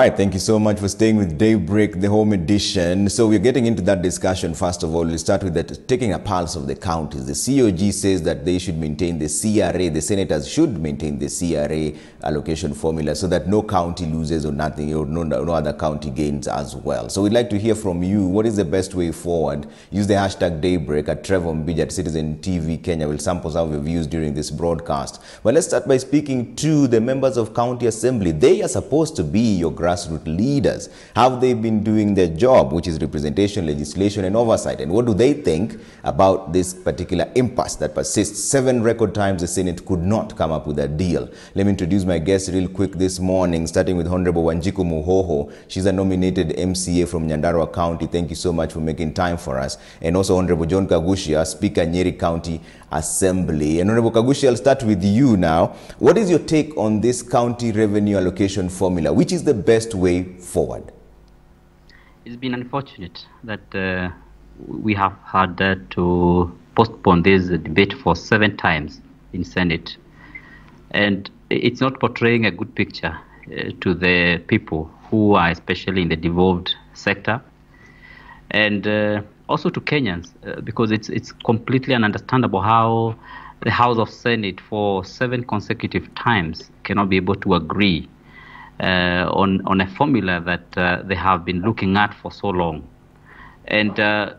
right, thank you so much for staying with Daybreak, the home edition. So we're getting into that discussion. First of all, we'll start with that, taking a pulse of the counties. The COG says that they should maintain the CRA, the senators should maintain the CRA allocation formula so that no county loses or nothing, or no other county gains as well. So we'd like to hear from you. What is the best way forward? Use the hashtag Daybreak at Trevor Mbija at Citizen TV Kenya. We'll sample some of your views during this broadcast. But let's start by speaking to the members of County Assembly. They are supposed to be your grassroots leaders. Have they been doing their job, which is representation, legislation, and oversight? And what do they think about this particular impasse that persists? 7 record times the Senate could not come up with a deal. Let me introduce my guest real quick this morning, starting with Honorable Wanjiku Muhoho. She's a nominated MCA from Nyandarua County. Thank you so much for making time for us. And also Honorable John Kagushia, Speaker, Nyeri County Assembly. And Honorable Kagushia, I'll start with you now. What is your take on this county revenue allocation formula? Which is the best way forward? It's been unfortunate that we have had to postpone this debate for 7 times in Senate. And it's not portraying a good picture to the people who are especially in the devolved sector. And also to Kenyans, because it's completely ununderstandable how the House of Senate for 7 consecutive times cannot be able to agree on a formula that they have been looking at for so long. And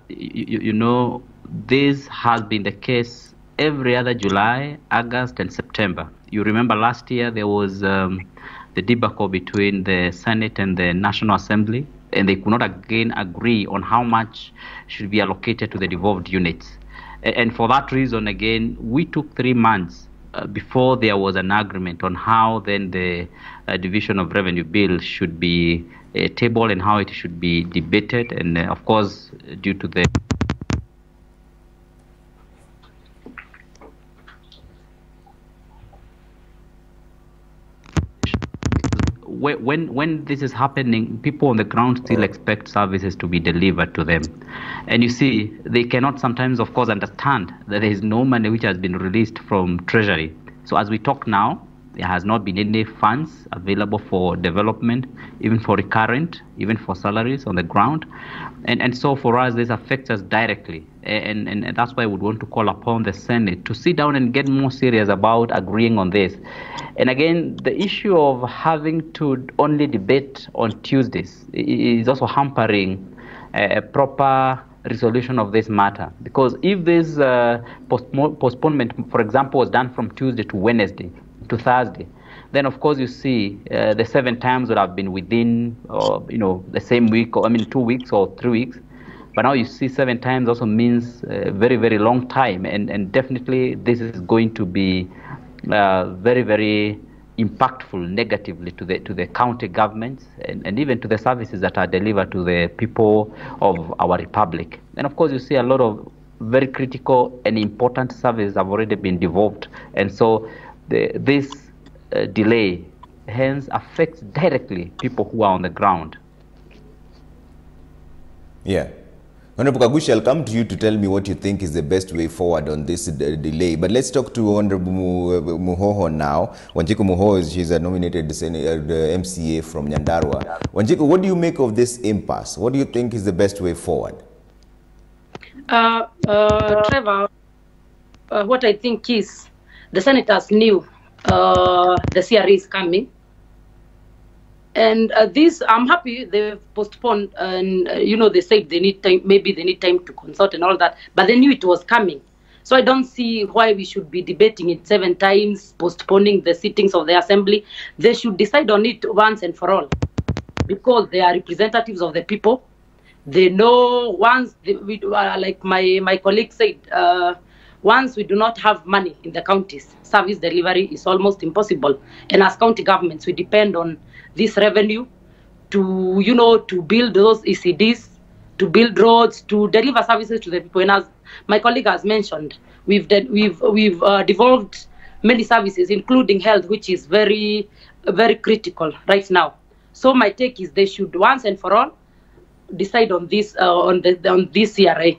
you know, this has been the case every other July, August, and September. You remember last year there was the debacle between the Senate and the National Assembly, and they could not again agree on how much should be allocated to the devolved units. And for that reason, again, we took 3 months before there was an agreement on how then the division of revenue bill should be tabled and how it should be debated. And of course, due to the when this is happening, people on the ground still expect services to be delivered to them. And you see, they cannot sometimes, of course, understand that there is no money which has been released from Treasury. So as we talk now, there has not been any funds available for development, even for recurrent, even for salaries on the ground. And so for us, this affects us directly. And that's why we would want to call upon the Senate to sit down and get more serious about agreeing on this. And again, the issue of having to only debate on Tuesdays is also hampering a proper resolution of this matter. Because if this postponement, for example, was done from Tuesday to Wednesday, to Thursday, then of course you see the 7 times would have been within the same week, or 2 weeks or 3 weeks. But now you see 7 times also means a very, very long time, and definitely this is going to be very, very impactful negatively to the county governments and even to the services that are delivered to the people of our republic. And of course you see a lot of very critical and important services have already been devolved, and so this delay hence affects directly people who are on the ground. Yeah. Honorable Kagushi, I'll come to you to tell me what you think is the best way forward on this delay. But let's talk to Honorable Muhoho now. Wanjiku Muhoho, she's a nominated MCA from Nyandarua. Wanjiku, what do you make of this impasse? What do you think is the best way forward? Trevor, what I think is the senators knew the CRA is coming. And this, I'm happy they've postponed, and they said they need time, maybe they need time to consult and all that, but they knew it was coming. So I don't see why we should be debating it 7 times, postponing the sittings of the assembly. They should decide on it once and for all, because they are representatives of the people. They know once, like my colleague said, once we do not have money in the counties, service delivery is almost impossible. And as county governments, we depend on this revenue to, to build those ECDs, to build roads, to deliver services to the people. And as my colleague has mentioned, we've devolved many services, including health, which is very, very critical right now. So my take is they should once and for all decide on this on this CRA.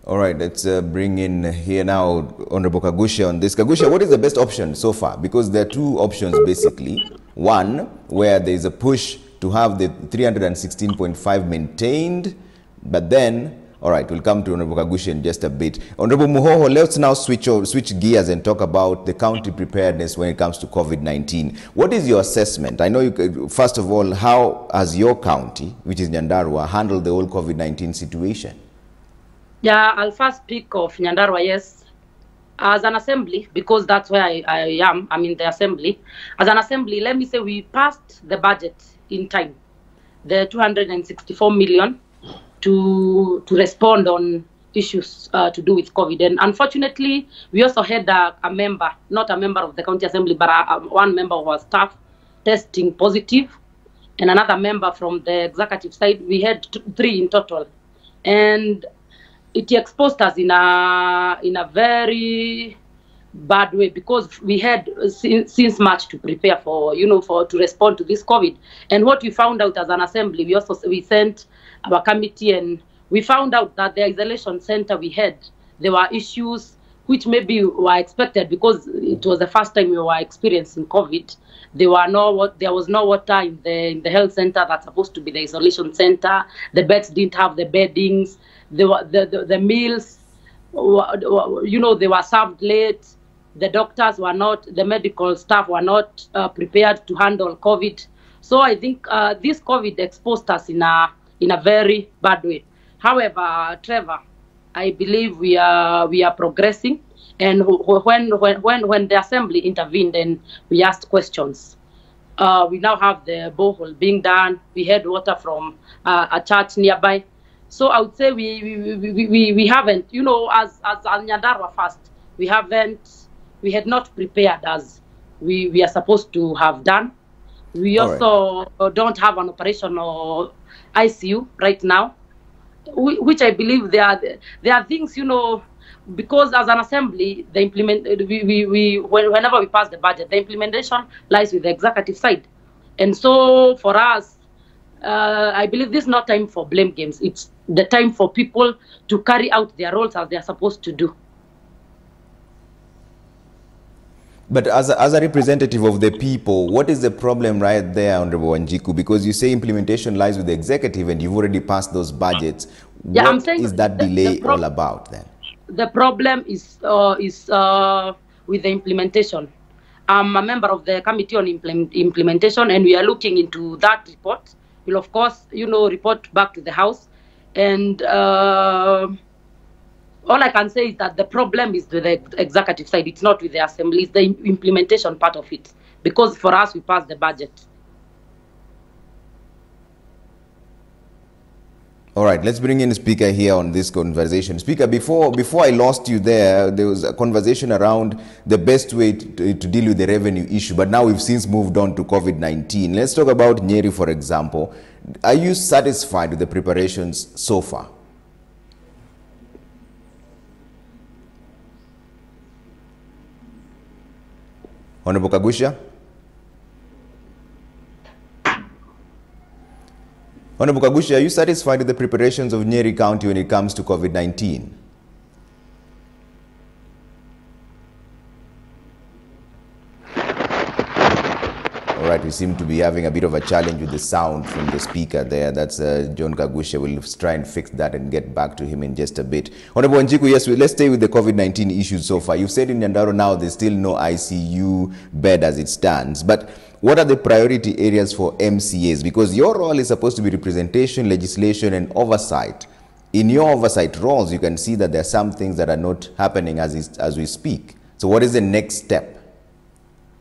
All right, let's bring in here now Honorable Kagusha on this. Kagusha, what is the best option so far? Because there are two options basically. One, where there is a push to have the 316.5 maintained, but then, all right, we'll come to Honorable Kagusha in just a bit. Honorable Muhoho, let's now switch gears and talk about the county preparedness when it comes to COVID-19. What is your assessment? I know, first of all, how has your county, which is Nyandarua, handled the whole COVID-19 situation? Yeah, I'll first speak of Nyandarua, yes. As an assembly, because that's where I am, I'm in the assembly. As an assembly, let me say we passed the budget in time, the 264 million to respond on issues to do with COVID. And unfortunately, we also had a member, not a member of the county assembly, but one member of our staff testing positive, and another member from the executive side. We had three in total. And it exposed us in a very bad way, because we had since March to prepare for, to respond to this COVID. And what we found out as an assembly, we sent our committee, and we found out that the isolation center we had, there were issues which maybe were expected because it was the first time we were experiencing COVID. There was no water in the health center that's supposed to be the isolation center. The beds didn't have the beddings. The meals, they were served late. The doctors were not, the medical staff were not prepared to handle COVID. So I think this COVID exposed us in a very bad way. However, Trevor, I believe we are progressing. And when the assembly intervened and we asked questions, we now have the borehole being done. We had water from a church nearby. So I would say we haven't, as Nyandarua first, we had not prepared as we are supposed to have done. We also don't have an operational ICU right now, which I believe there are things, because as an assembly, whenever we pass the budget, the implementation lies with the executive side. And so for us, I believe this is not time for blame games. It's the time for people to carry out their roles as they are supposed to do. But as a representative of the people, what is the problem right there, Honorable Wanjiku? Because you say implementation lies with the executive and you've already passed those budgets. Yeah, what is that delay all about then? The problem is with the implementation. I'm a member of the committee on implementation, and we are looking into that report. We'll, of course, report back to the House. And all I can say is that the problem is with the executive side. It's not with the assembly. It's the implementation part of it. Because for us, we passed the budget. All right, let's bring in the speaker here on this conversation. Speaker, before I lost you there was a conversation around the best way to deal with the revenue issue, but now we've since moved on to COVID-19. Let's talk about Nyeri, for example. Are you satisfied with the preparations so far? Honorable Kagusha? Honorable Kagusha, are you satisfied with the preparations of Nyeri County when it comes to COVID-19? All right, we seem to be having a bit of a challenge with the sound from the speaker there. That's John Kagusha. We'll try and fix that and get back to him in just a bit. Honorable Wanjiku, yes, let's stay with the COVID-19 issues so far. You've said in Nyandarua now there's still no ICU bed as it stands. But what are the priority areas for MCAs? Because your role is supposed to be representation, legislation, and oversight. In your oversight roles, you can see that there are some things that are not happening as we speak. So what is the next step?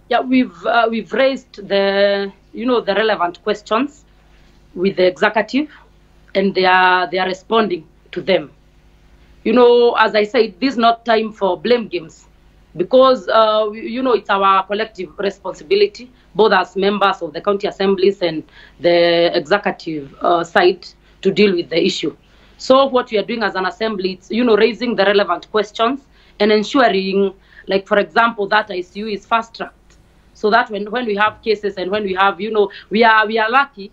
Yeah, we've raised the relevant questions with the executive, and they are responding to them. As I said, this is not time for blame games, because it's our collective responsibility, both as members of the county assemblies and the executive side, to deal with the issue. So what we are doing as an assembly is raising the relevant questions and ensuring, like for example, that ICU is fast tracked, so that when we have cases and when we have, we are lucky,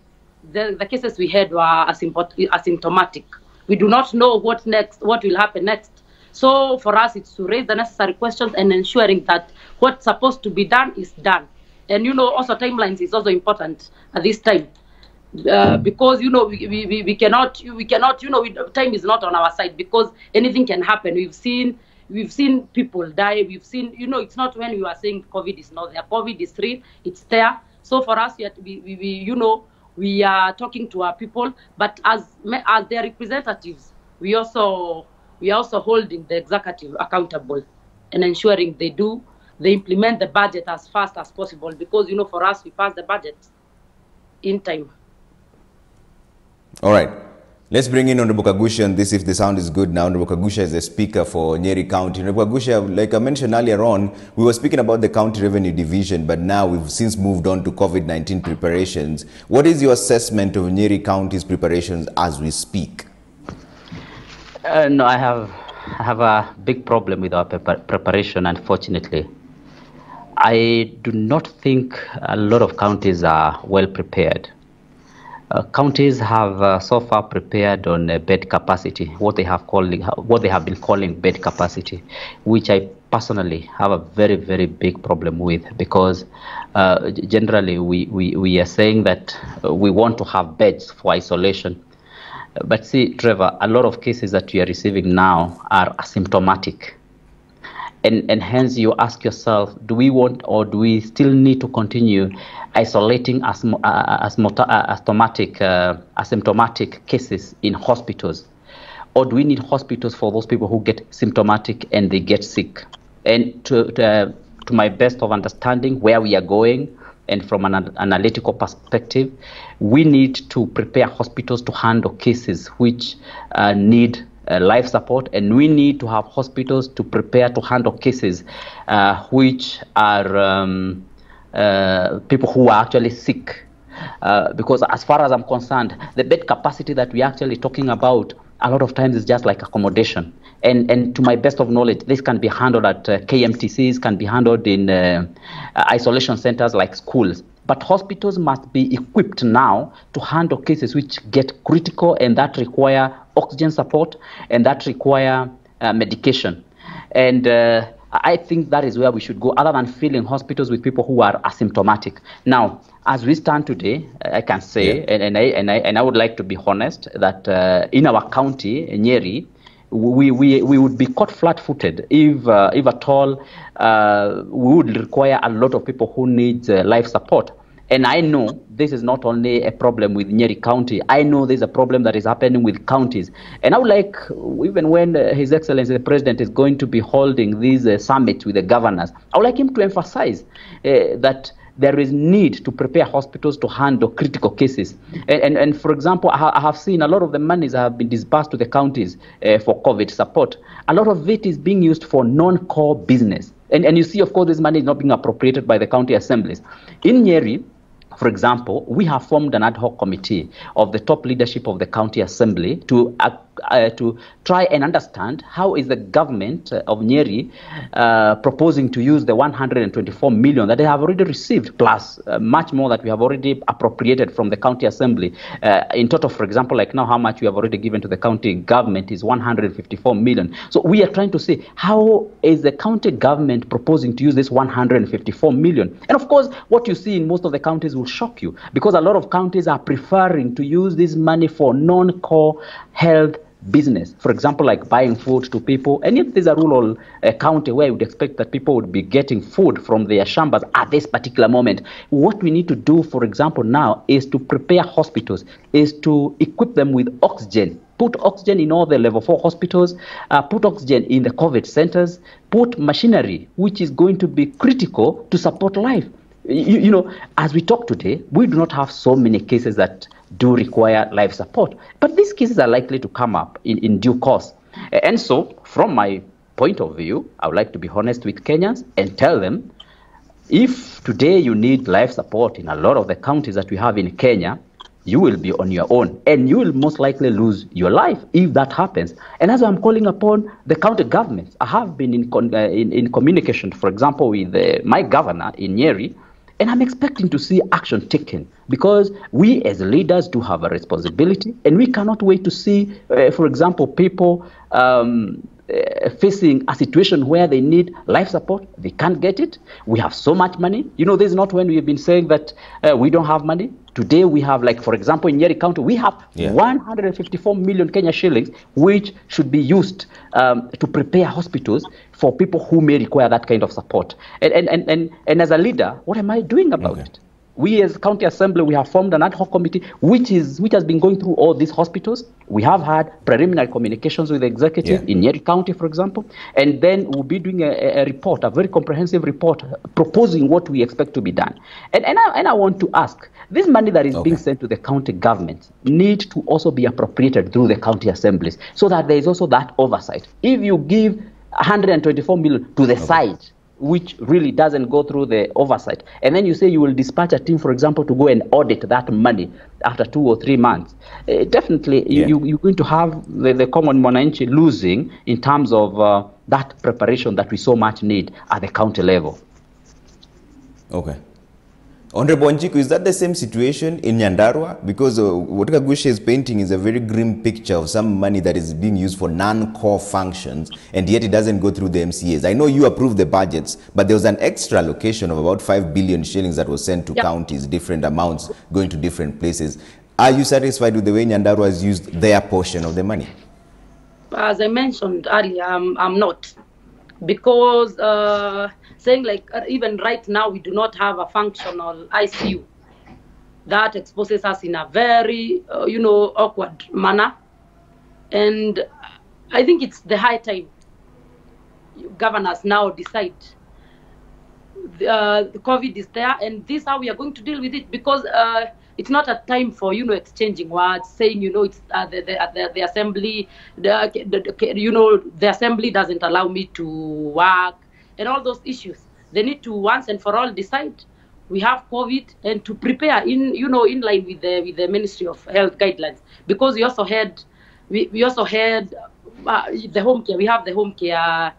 the cases we had were asymptomatic, We do not know what will happen next. So for us, it's to raise the necessary questions and ensuring that what's supposed to be done is done. And, also timelines is also important at this time. Because, we cannot, time is not on our side, because anything can happen. We've seen people die. We've seen, it's not when we are saying COVID is not there. COVID is real. It's there. So for us, we are talking to our people, but as their representatives, we are also holding the executive accountable and ensuring they implement the budget as fast as possible, because, for us, we pass the budget in time. All right. Let's bring in Honorable Kagusha, and this, if the sound is good now. Honorable Kagusha is the speaker for Nyeri County. Honorable Kagusha, like I mentioned earlier on, we were speaking about the county revenue division, but now we've since moved on to COVID-19 preparations. What is your assessment of Nyeri County's preparations as we speak? No, I have a big problem with our preparation, unfortunately. I do not think a lot of counties are well prepared. Counties have so far prepared on bed capacity, what they have been calling bed capacity, which I personally have a very, very big problem with, because generally we are saying that we want to have beds for isolation. But see, Trevor, a lot of cases that we are receiving now are asymptomatic. And hence you ask yourself, do we want, or do we still need to continue isolating asymptomatic cases in hospitals? Or do we need hospitals for those people who get symptomatic and they get sick? And to my best of understanding where we are going, and from an analytical perspective, we need to prepare hospitals to handle cases which need life support, and we need to have hospitals to prepare to handle cases which are people who are actually sick. Because as far as I'm concerned, the bed capacity that we're actually talking about a lot of times is just like accommodation. And to my best of knowledge, this can be handled at KMTCs, can be handled in isolation centers like schools. But hospitals must be equipped now to handle cases which get critical and that require oxygen support and that require medication. And I think that is where we should go, other than filling hospitals with people who are asymptomatic. Now, as we stand today, I can say, and I would like to be honest, that in our county, Nyeri, we would be caught flat-footed if at all we would require a lot of people who need life support. And I know this is not only a problem with Nyeri County. I know there's a problem that is happening with counties. And I would like, even when His Excellency the President is going to be holding these summits with the governors, I would like him to emphasize that there is need to prepare hospitals to handle critical cases. And for example, I have seen a lot of the monies that have been disbursed to the counties for COVID support. A lot of it is being used for non-core business. And you see, of course, this money is not being appropriated by the county assemblies. In Nyeri, for example, we have formed an ad hoc committee of the top leadership of the county assembly to try and understand how is the government of Nyeri proposing to use the 124 million that they have already received, plus much more that we have already appropriated from the county assembly. In total, for example, like now, how much we have already given to the county government is 154 million. So we are trying to see how is the county government proposing to use this 154 million. And of course, what you see in most of the counties will shock you, because a lot of counties are preferring to use this money for non-core health business. For example, like buying food to people. And if there's a rural county where you would expect that people would be getting food from their shambas at this particular moment, what we need to do, for example, now is to prepare hospitals, is to equip them with oxygen. Put oxygen in all the level 4 hospitals, put oxygen in the COVID centers, put machinery, which is going to be critical to support life. You know, as we talk today, we do not have so many cases that do require life support, but these cases are likely to come up in due course. And so, from my point of view, I would like to be honest with Kenyans and tell them, if today you need life support in a lot of the counties that we have in Kenya, you will be on your own, and you will most likely lose your life if that happens. And as I'm calling upon the county governments, I have been in communication, for example, with my governor in Nyeri, And I'm expecting to see action taken, because we as leaders do have a responsibility, and we cannot wait to see, for example, people facing a situation where they need life support, they can't get it. We have so much money. This is not when we have been saying that we don't have money. Today we have, like, for example, in Nyeri County, we have 154 million Kenya shillings, which should be used to prepare hospitals for people who may require that kind of support. And as a leader, what am I doing about it? We as County Assembly, we have formed an ad hoc committee which has been going through all these hospitals. We have had preliminary communications with the executive in Nyeri County, for example, and then we'll be doing a report, a very comprehensive report, proposing what we expect to be done. And I want to ask, this money that is being sent to the county government need to also be appropriated through the county assemblies, so that there is also that oversight. If you give 124 million to the side, which really doesn't go through the oversight, and then you say you will dispatch a team, for example, to go and audit that money after 2 or 3 months, definitely you're going to have the common mwananchi losing in terms of that preparation that we so much need at the county level. Okay. Honorable Njiku, is that the same situation in Nyandarua? Because what Kagusha is painting is a very grim picture of some money that is being used for non-core functions, and yet it doesn't go through the MCAs. I know you approved the budgets, but there was an extra allocation of about 5 billion shillings that was sent to counties, different amounts going to different places. Are you satisfied with the way Nyandarua has used their portion of the money? As I mentioned earlier, I'm not. Because saying, like, even right now we do not have a functional ICU. That exposes us in a very awkward manner, and I think it's the high time governors now decide the COVID is there, and this is how we are going to deal with it, because it's not a time for exchanging words, saying it's the assembly, the assembly doesn't allow me to work, and all those issues. They need to once and for all decide we have COVID, and to prepare in line with the Ministry of Health guidelines, because we also had the home care. We have the home care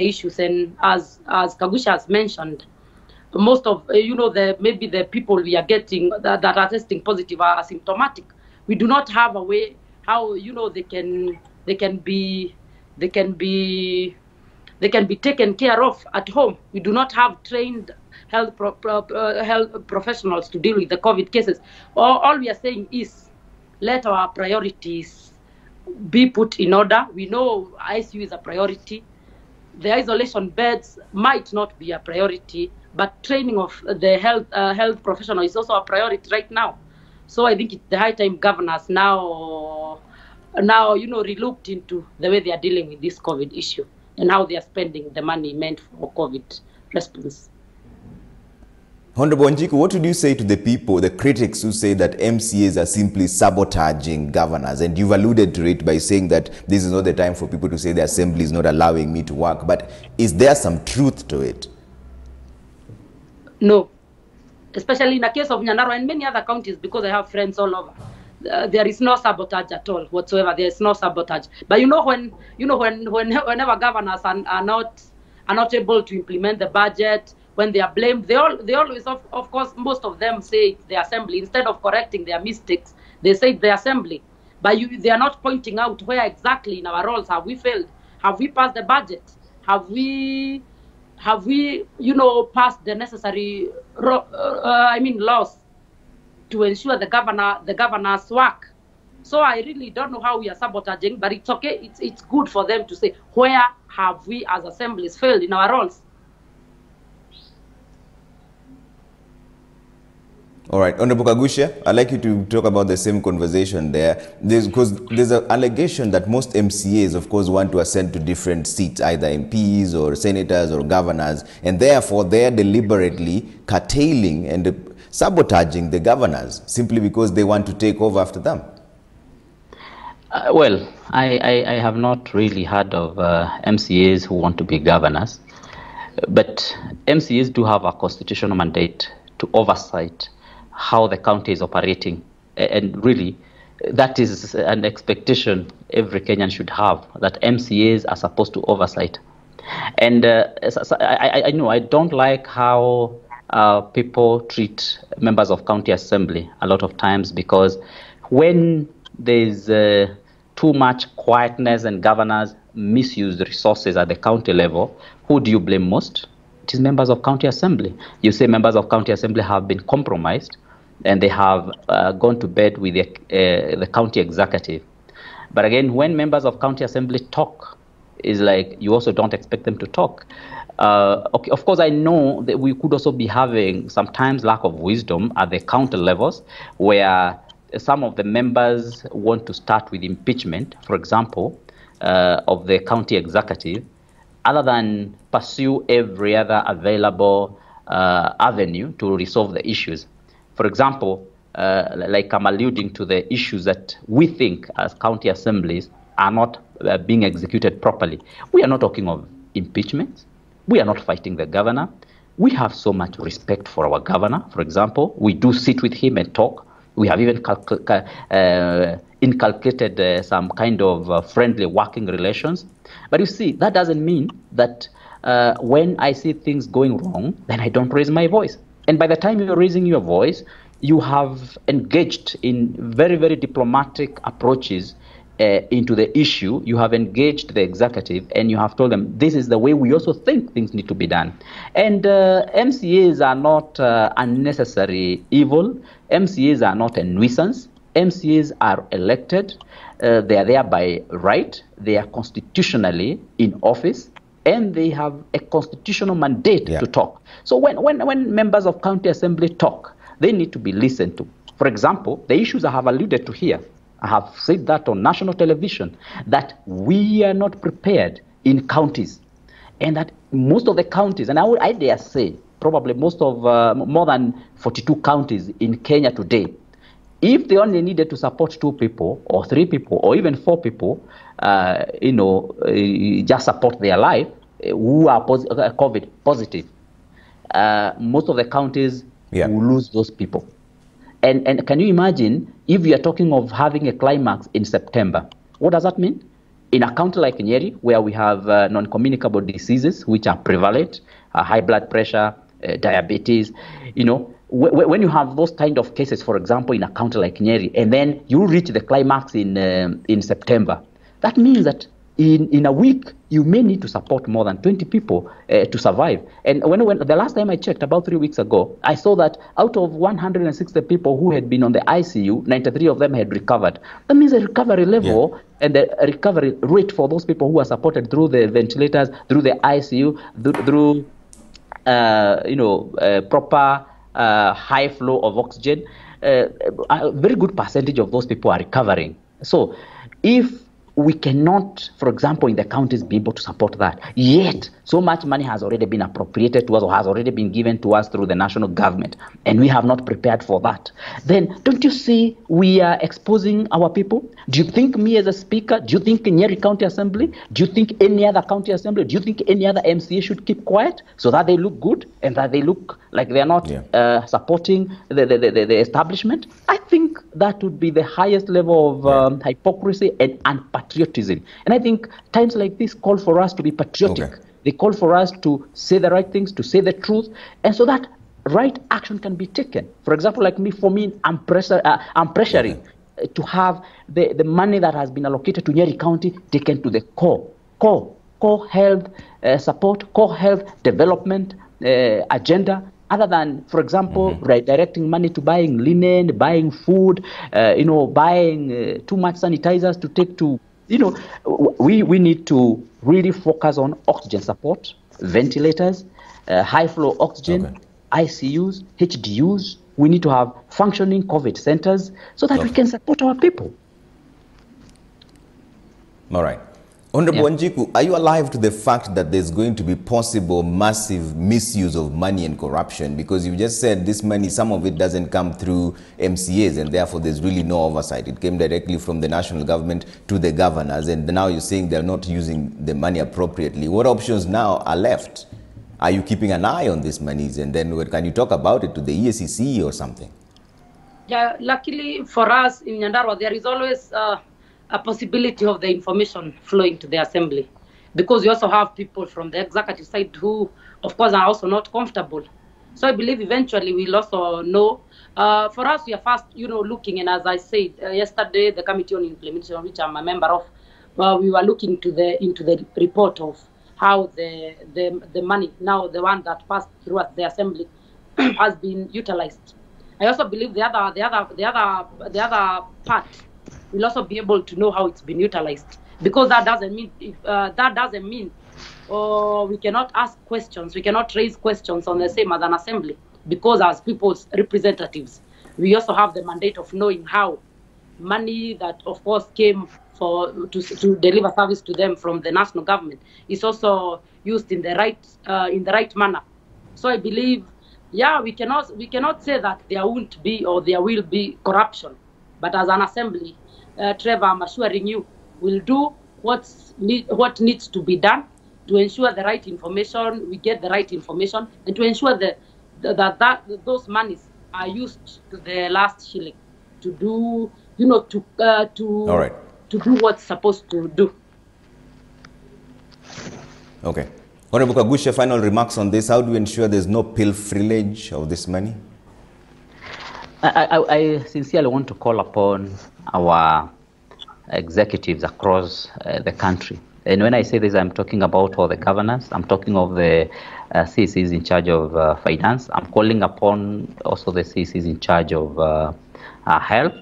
issues, and as Kagusha has mentioned, most of maybe the people we are getting that are testing positive are asymptomatic. We do not have a way how they can be taken care of at home. We do not have trained health professionals to deal with the COVID cases. All we are saying is let our priorities be put in order. We know ICU is a priority. The isolation beds might not be a priority, but training of the health professional is also a priority right now. So I think it's the high time governors now relooked into the way they are dealing with this COVID issue and how they are spending the money meant for COVID response. Honorable Njiku, what would you say to the people, the critics who say that MCAs are simply sabotaging governors? And you've alluded to it by saying that this is not the time for people to say the assembly is not allowing me to work. But is there some truth to it? No, especially in the case of Nyandarua and many other counties, because I have friends all over. There is no sabotage at all whatsoever. There is no sabotage. But whenever governors are not able to implement the budget, when they are blamed, they always, of course, most of them say the assembly. Instead of correcting their mistakes, they say the assembly. But they are not pointing out where exactly in our roles have we failed. Have we passed the budget? Have we passed the necessary laws to ensure the governor's work? So I really don't know how we are sabotaging, but it's okay. It's good for them to say where have we as assemblies failed in our roles. All right, Honorable Kagusha, I'd like you to talk about the same conversation there. Because there's an allegation that most MCAs, of course, want to ascend to different seats, either MPs or senators or governors, and therefore they're deliberately curtailing and sabotaging the governors simply because they want to take over after them. Well, I have not really heard of MCAs who want to be governors, but MCAs do have a constitutional mandate to oversight how the county is operating, and really that is an expectation every Kenyan should have, that MCAs are supposed to oversight. And I know I don't like how people treat members of county assembly a lot of times, because when there's too much quietness and governors misuse the resources at the county level, who do you blame most? It is members of county assembly. You say members of county assembly have been compromised and they have gone to bed with the county executive. But again, when members of county assembly talk, is like you also don't expect them to talk. Okay, of course, I know that we could also be having sometimes lack of wisdom at the county levels, where some of the members want to start with impeachment, for example, of the county executive, other than pursue every other available avenue to resolve the issues. For example, like I'm alluding to the issues that we think as county assemblies are not being executed properly. We are not talking of impeachment. We are not fighting the governor. We have so much respect for our governor. For example, we do sit with him and talk. We have even inculcated some kind of friendly working relations. But you see, that doesn't mean that when I see things going wrong, then I don't raise my voice. And by the time you're raising your voice, you have engaged in very, very diplomatic approaches into the issue. You have engaged the executive and you have told them this is the way we also think things need to be done. And MCAs are not unnecessary evil. MCAs are not a nuisance. MCAs are elected. They are there by right. They are constitutionally in office, and they have a constitutional mandate to talk. So when members of county assembly talk, they need to be listened to. For example, the issues I have alluded to here, I have said that on national television, that we are not prepared in counties, and that most of the counties, and I dare say probably most of more than 42 counties in Kenya today, if they only needed to support 2 people or 3 people or even 4 people, just support their life who are COVID positive, most of the counties will lose those people. And can you imagine if we are talking of having a climax in September? What does that mean? In a county like Nyeri, where we have non-communicable diseases which are prevalent, high blood pressure, diabetes, when you have those kind of cases, for example, in a county like Nyeri, and then you reach the climax in September, that means that in a week, you may need to support more than 20 people to survive. And when the last time I checked, about 3 weeks ago, I saw that out of 160 people who had been on the ICU, 93 of them had recovered. That means the recovery level and the recovery rate for those people who are supported through the ventilators, through the ICU, through proper high flow of oxygen, a very good percentage of those people are recovering. So if we cannot, for example, in the counties be able to support that, yet so much money has already been appropriated to us or has already been given to us through the national government, and we have not prepared for that, then don't you see we are exposing our people? Do you think me as a speaker, do you think Nyeri County Assembly, do you think any other county assembly, do you think any other MCA should keep quiet so that they look good and that they look like they are not supporting the establishment? I think that would be the highest level of hypocrisy and unpatriotism. And I think times like this call for us to be patriotic. They call for us to say the right things, to say the truth, and so that right action can be taken. For example, like me, I'm pressuring to have the money that has been allocated to Nyeri County taken to the core health support, core health development agenda, other than, for example, directing money to buying linen, buying food, buying too much sanitizers to take to, we need to really focus on oxygen support, ventilators, high flow oxygen, ICUs, HDUs. We need to have functioning COVID centers so that we can support our people. All right. Honorable Wanjiku, are you alive to the fact that there's going to be possible massive misuse of money and corruption? Because you just said this money, some of it doesn't come through MCAs, and therefore there's really no oversight. It came directly from the national government to the governors, and now you're saying they're not using the money appropriately. What options now are left? Are you keeping an eye on these monies? And then can you talk about it to the EACC or something? Yeah, luckily for us in Nyandarua, there is always a possibility of the information flowing to the assembly, because you also have people from the executive side who, of course, are also not comfortable So I believe eventually we'll also know. For us, we are first, looking, and as I said yesterday, the Committee on Implementation, which I'm a member of, we were looking into the report of how the money, now the one that passed through at the Assembly, has been utilized. I also believe the other part will also be able to know how it's been utilized, because that doesn't mean we cannot ask questions, we cannot raise questions on the same as an assembly, because as people's representatives, we also have the mandate of knowing how money that, of course, came to deliver service to them from the national government is also used in the right manner. So I believe, we cannot say that there won't be or there will be corruption, but as an assembly, Trevor, I'm assuring you, we'll do what needs to be done to ensure the right information, we get the right information, and to ensure that those monies are used to the last shilling to do, All right. to do what's supposed to do. Okay. Honorable Kagusha, final remarks on this. How do we ensure there's no pilferage of this money? I sincerely want to call upon our executives across the country. And when I say this, I'm talking about all the governors. I'm talking of the CCs in charge of finance. I'm calling upon also the CCs in charge of health,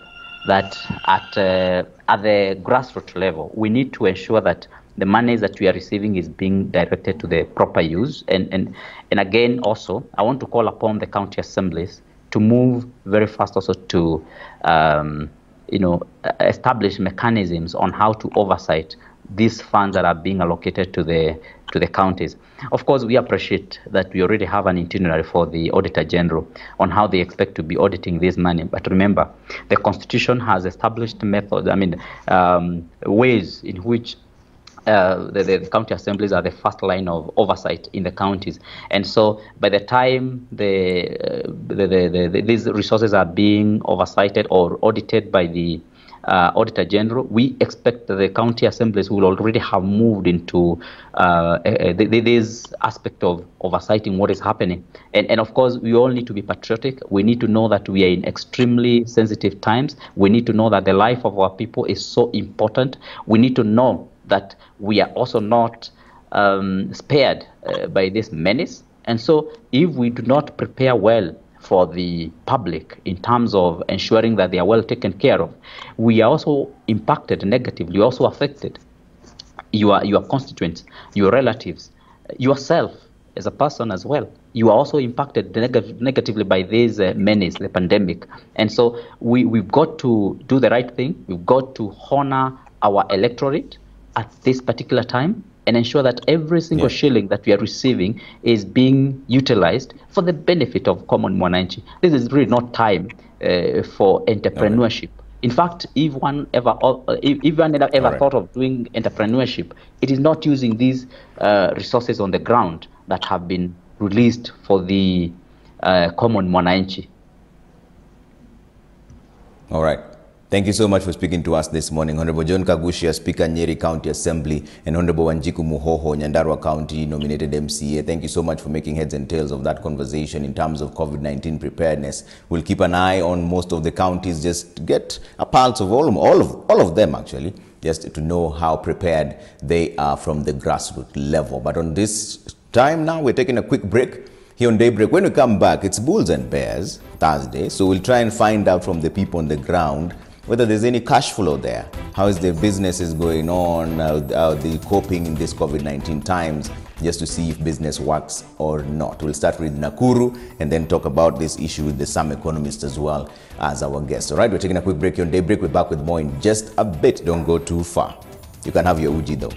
that at the grassroots level, we need to ensure that the monies that we are receiving is being directed to the proper use. And again, also, I want to call upon the county assemblies to move very fast also to establish mechanisms on how to oversight these funds that are being allocated to the counties. Of course, we appreciate that we already have an itinerary for the Auditor General on how they expect to be auditing this money. But remember, the Constitution has established methods, ways in which the county assemblies are the first line of oversight in the counties. And so by the time these resources are being oversighted or audited by the Auditor General, we expect that the county assemblies will already have moved into this aspect of oversighting what is happening. And of course, we all need to be patriotic. We need to know that we are in extremely sensitive times. We need to know that the life of our people is so important. We need to know that we are also not spared by this menace. And so if we do not prepare well for the public in terms of ensuring that they are well taken care of, we are also impacted negatively, also affected. Your constituents, your relatives, yourself as a person as well, you are also impacted negatively by this menace, the pandemic. And so we've got to do the right thing. We've got to honor our electorate at this particular time and ensure that every single shilling that we are receiving is being utilized for the benefit of common mwananchi. This is really not time for entrepreneurship. In fact, if one ever thought of doing entrepreneurship, it is not using these resources on the ground that have been released for the common mwananchi. All right. Thank you so much for speaking to us this morning. Honorable John Kagusha, Speaker, Nyeri County Assembly, and Honorable Wanjiku Muhoho, Nyandarua County nominated MCA. Thank you so much for making heads and tails of that conversation in terms of COVID-19 preparedness. We'll keep an eye on most of the counties, just to get a pulse of all of them actually, just to know how prepared they are from the grassroots level. But on this time now, we're taking a quick break here on Daybreak. When we come back, it's Bulls and Bears Thursday, so we'll try and find out from the people on the ground whether there's any cash flow there. How is their businesses going on? How they coping in this COVID-19 times, just to see if business works or not. We'll start with Nakuru and then talk about this issue with the Some Economist as well as our guest. All right, we're taking a quick break here on Daybreak. We're back with more in just a bit. Don't go too far. You can have your Uji though.